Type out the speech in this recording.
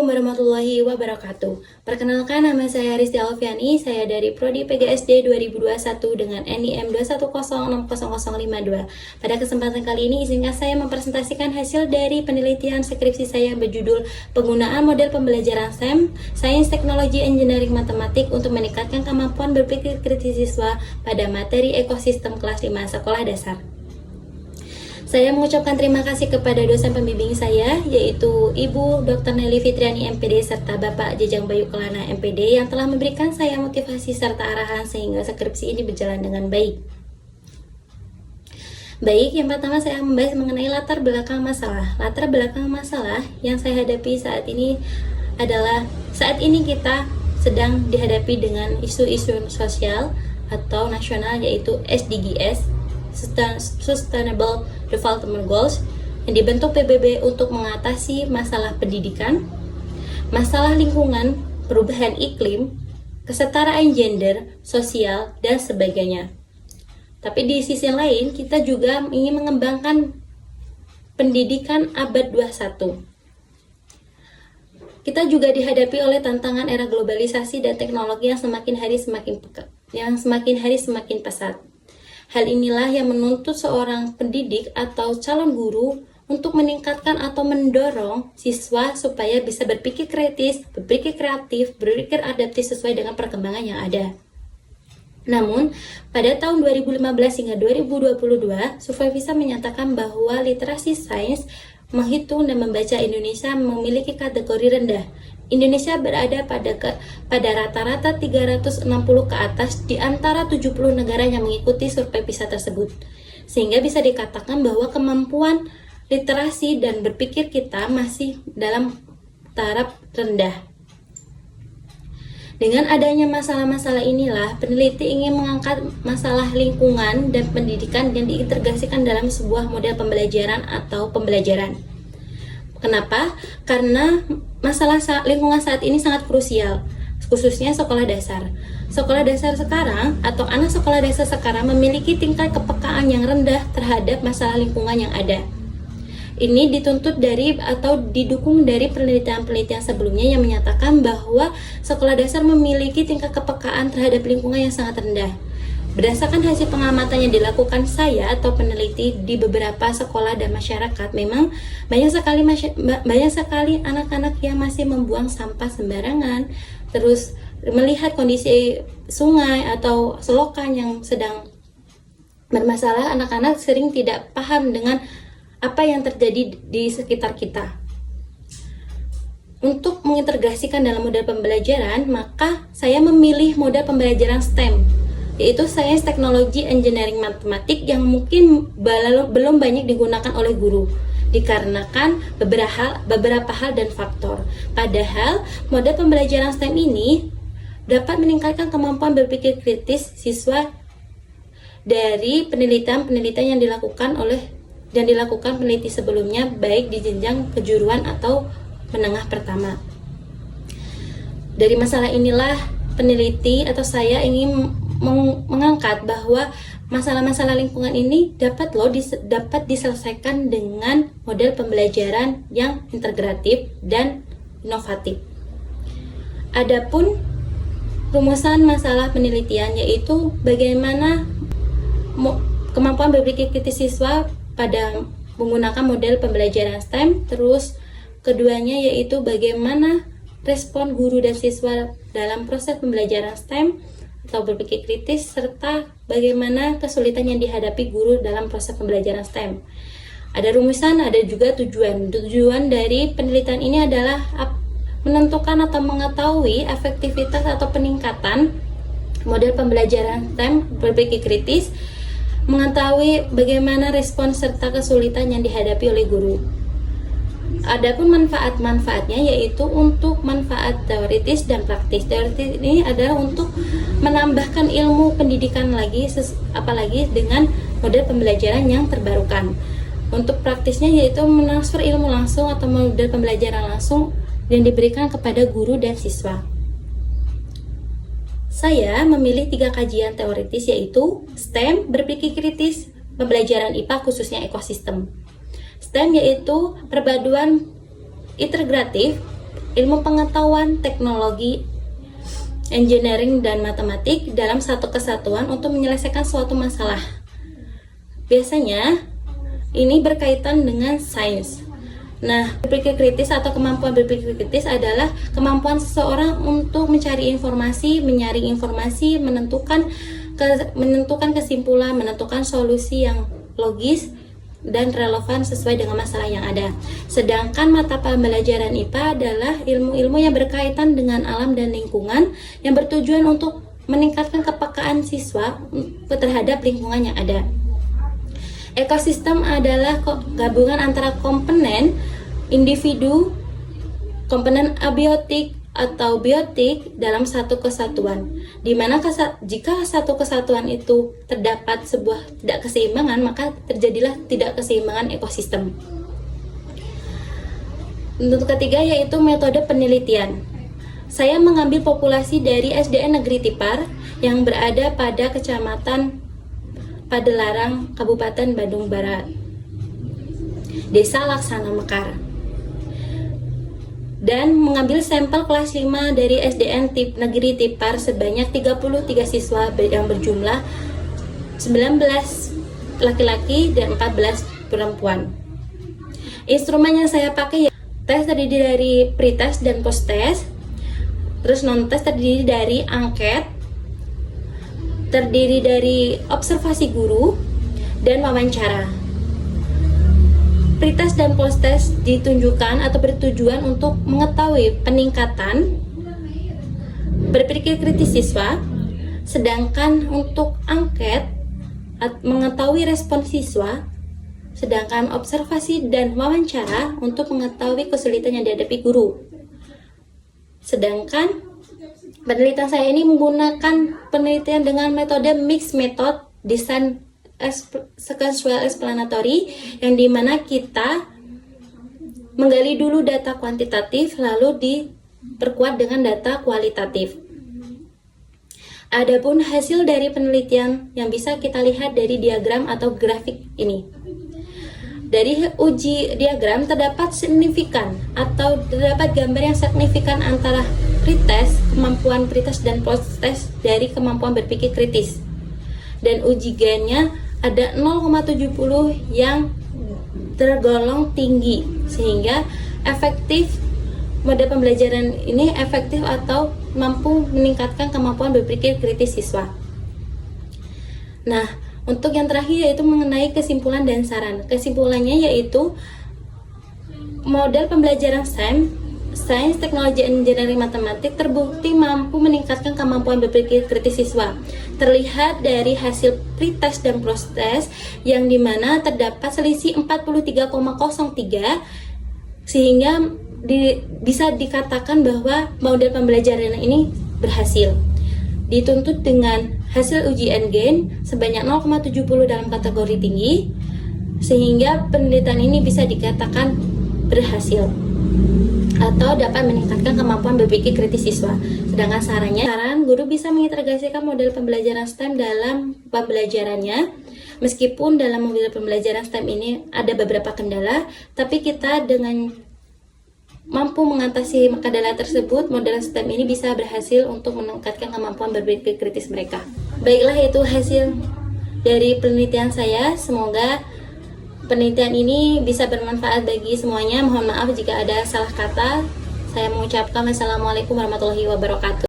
Assalamualaikum warahmatullahi wabarakatuh. Perkenalkan, nama saya Risti Alfiani. Saya dari Prodi PGSD 2021 dengan NIM 2106052. Pada kesempatan kali ini, izinkan saya mempresentasikan hasil dari penelitian skripsi saya berjudul Penggunaan Model Pembelajaran STEM, Sains, Teknologi, Engineering, Matematik untuk meningkatkan kemampuan berpikir kritis siswa pada materi ekosistem kelas 5 sekolah dasar. Saya mengucapkan terima kasih kepada dosen pembimbing saya, yaitu Ibu Dr. Nelly Fitriani MPD serta Bapak Jejang Bayu Kelana MPD yang telah memberikan saya motivasi serta arahan sehingga skripsi ini berjalan dengan baik. Baik, yang pertama saya membahas mengenai latar belakang masalah. Latar belakang masalah yang saya hadapi saat ini adalah saat ini kita sedang dihadapi dengan isu-isu sosial atau nasional, yaitu SDGs, Sustainable Development Goals, yang dibentuk PBB untuk mengatasi masalah pendidikan, masalah lingkungan, perubahan iklim, kesetaraan gender, sosial, dan sebagainya. Tapi di sisi lain, kita juga ingin mengembangkan pendidikan abad 21. Kita juga dihadapi oleh tantangan era globalisasi dan teknologi yang semakin hari semakin pesat. Hal inilah yang menuntut seorang pendidik atau calon guru untuk meningkatkan atau mendorong siswa supaya bisa berpikir kritis, berpikir kreatif, berpikir adaptif sesuai dengan perkembangan yang ada. Namun, pada tahun 2015 hingga 2022, Survei PISA menyatakan bahwa literasi sains, menghitung dan membaca Indonesia memiliki kategori rendah. Indonesia berada pada rata-rata 360 ke atas di antara 70 negara yang mengikuti survei PISA tersebut. Sehingga bisa dikatakan bahwa kemampuan literasi dan berpikir kita masih dalam taraf rendah. Dengan adanya masalah-masalah inilah, peneliti ingin mengangkat masalah lingkungan dan pendidikan yang diintegrasikan dalam sebuah model pembelajaran atau pembelajaran. Kenapa? Karena masalah lingkungan saat ini sangat krusial, khususnya sekolah dasar. Sekolah dasar sekarang atau anak sekolah dasar sekarang memiliki tingkat kepekaan yang rendah terhadap masalah lingkungan yang ada. Ini dituntut dari atau didukung dari penelitian-penelitian sebelumnya yang menyatakan bahwa sekolah dasar memiliki tingkat kepekaan terhadap lingkungan yang sangat rendah. Berdasarkan hasil pengamatan yang dilakukan saya atau peneliti di beberapa sekolah dan masyarakat, memang banyak sekali anak-anak yang masih membuang sampah sembarangan, terus melihat kondisi sungai atau selokan yang sedang bermasalah, anak-anak sering tidak paham dengan apa yang terjadi di sekitar kita. Untuk mengintegrasikan dalam model pembelajaran, maka saya memilih model pembelajaran STEM, yaitu Sains, Teknologi, Engineering, Matematik, yang mungkin belum banyak digunakan oleh guru dikarenakan beberapa hal dan faktor. Padahal model pembelajaran STEM ini dapat meningkatkan kemampuan berpikir kritis siswa dari penelitian yang dilakukan peneliti sebelumnya, baik di jenjang kejuruan atau menengah pertama. Dari masalah inilah peneliti atau saya ingin mengangkat bahwa masalah-masalah lingkungan ini dapat diselesaikan dengan model pembelajaran yang integratif dan inovatif. Adapun rumusan masalah penelitian yaitu bagaimana kemampuan berpikir kritis siswa pada menggunakan model pembelajaran STEM, terus keduanya yaitu bagaimana respon guru dan siswa dalam proses pembelajaran STEM atau berpikir kritis, serta bagaimana kesulitan yang dihadapi guru dalam proses pembelajaran STEM. Ada rumusan, ada juga tujuan. Tujuan dari penelitian ini adalah menentukan atau mengetahui efektivitas atau peningkatan model pembelajaran STEM berpikir kritis, mengetahui bagaimana respon serta kesulitan yang dihadapi oleh guru. Adapun manfaat-manfaatnya yaitu untuk manfaat teoritis dan praktis. Teoritis ini adalah untuk menambahkan ilmu pendidikan apalagi dengan model pembelajaran yang terbarukan. Untuk praktisnya yaitu mentransfer ilmu langsung atau model pembelajaran langsung yang diberikan kepada guru dan siswa. Saya memilih 3 kajian teoritis yaitu STEM, berpikir kritis, pembelajaran IPA khususnya ekosistem. STEM yaitu perpaduan integratif ilmu pengetahuan, teknologi, engineering, dan matematik dalam satu kesatuan untuk menyelesaikan suatu masalah. Biasanya ini berkaitan dengan sains. Nah, berpikir kritis atau kemampuan berpikir kritis adalah kemampuan seseorang untuk mencari informasi, menyaring informasi, menentukan kesimpulan, menentukan solusi yang logis dan relevan sesuai dengan masalah yang ada. Sedangkan mata pembelajaran IPA adalah ilmu-ilmu yang berkaitan dengan alam dan lingkungan yang bertujuan untuk meningkatkan kepekaan siswa terhadap lingkungan yang ada. Ekosistem adalah gabungan antara komponen individu, komponen abiotik atau biotik dalam satu kesatuan. Di mana jika satu kesatuan itu terdapat sebuah tidak keseimbangan, maka terjadilah tidak keseimbangan ekosistem. Untuk ketiga yaitu metode penelitian. Saya mengambil populasi dari SDN Negeri Tipar yang berada pada Kecamatan Padalarang, Kabupaten Bandung Barat, Desa Laksana Mekar, dan mengambil sampel kelas 5 dari SDN Negeri Tipar sebanyak 33 siswa yang berjumlah 19 laki-laki dan 14 perempuan. Instrumen yang saya pakai tes terdiri dari pretest dan posttest, terus non-tes terdiri dari angket, terdiri dari observasi guru dan wawancara. Pretest dan posttest ditunjukkan atau bertujuan untuk mengetahui peningkatan berpikir kritis siswa, sedangkan untuk angket mengetahui respon siswa, sedangkan observasi dan wawancara untuk mengetahui kesulitan yang dihadapi guru. Sedangkan penelitian saya ini menggunakan penelitian dengan metode mixed method design sequential explanatory, yang dimana kita menggali dulu data kuantitatif lalu diperkuat dengan data kualitatif. Adapun hasil dari penelitian yang bisa kita lihat dari diagram atau grafik ini. Dari uji diagram terdapat signifikan atau terdapat gambar yang signifikan antara pretest, kemampuan pretest dan posttest dari kemampuan berpikir kritis. Dan uji gennya ada 0,70 yang tergolong tinggi, sehingga efektif mode pembelajaran ini efektif atau mampu meningkatkan kemampuan berpikir kritis siswa. Nah, untuk yang terakhir yaitu mengenai kesimpulan dan saran. Kesimpulannya yaitu model pembelajaran STEM, Sains, Teknologi, Engineering, Matematik terbukti mampu meningkatkan kemampuan berpikir kritis siswa. Terlihat dari hasil pretest dan posttest yang dimana terdapat selisih 43,03 sehingga bisa dikatakan bahwa model pembelajaran ini berhasil. Dituntut dengan hasil uji N-gain sebanyak 0,70 dalam kategori tinggi, sehingga penelitian ini bisa dikatakan berhasil atau dapat meningkatkan kemampuan berpikir kritis siswa. Sedangkan saran guru bisa mengintegrasikan model pembelajaran STEM dalam pembelajarannya. Meskipun dalam model pembelajaran STEM ini ada beberapa kendala, tapi kita dengan mampu mengatasi kendala tersebut, model STEM ini bisa berhasil untuk meningkatkan kemampuan berpikir kritis mereka. Baiklah, itu hasil dari penelitian saya. Semoga penelitian ini bisa bermanfaat bagi semuanya. Mohon maaf jika ada salah kata. Saya mengucapkan wassalamualaikum warahmatullahi wabarakatuh.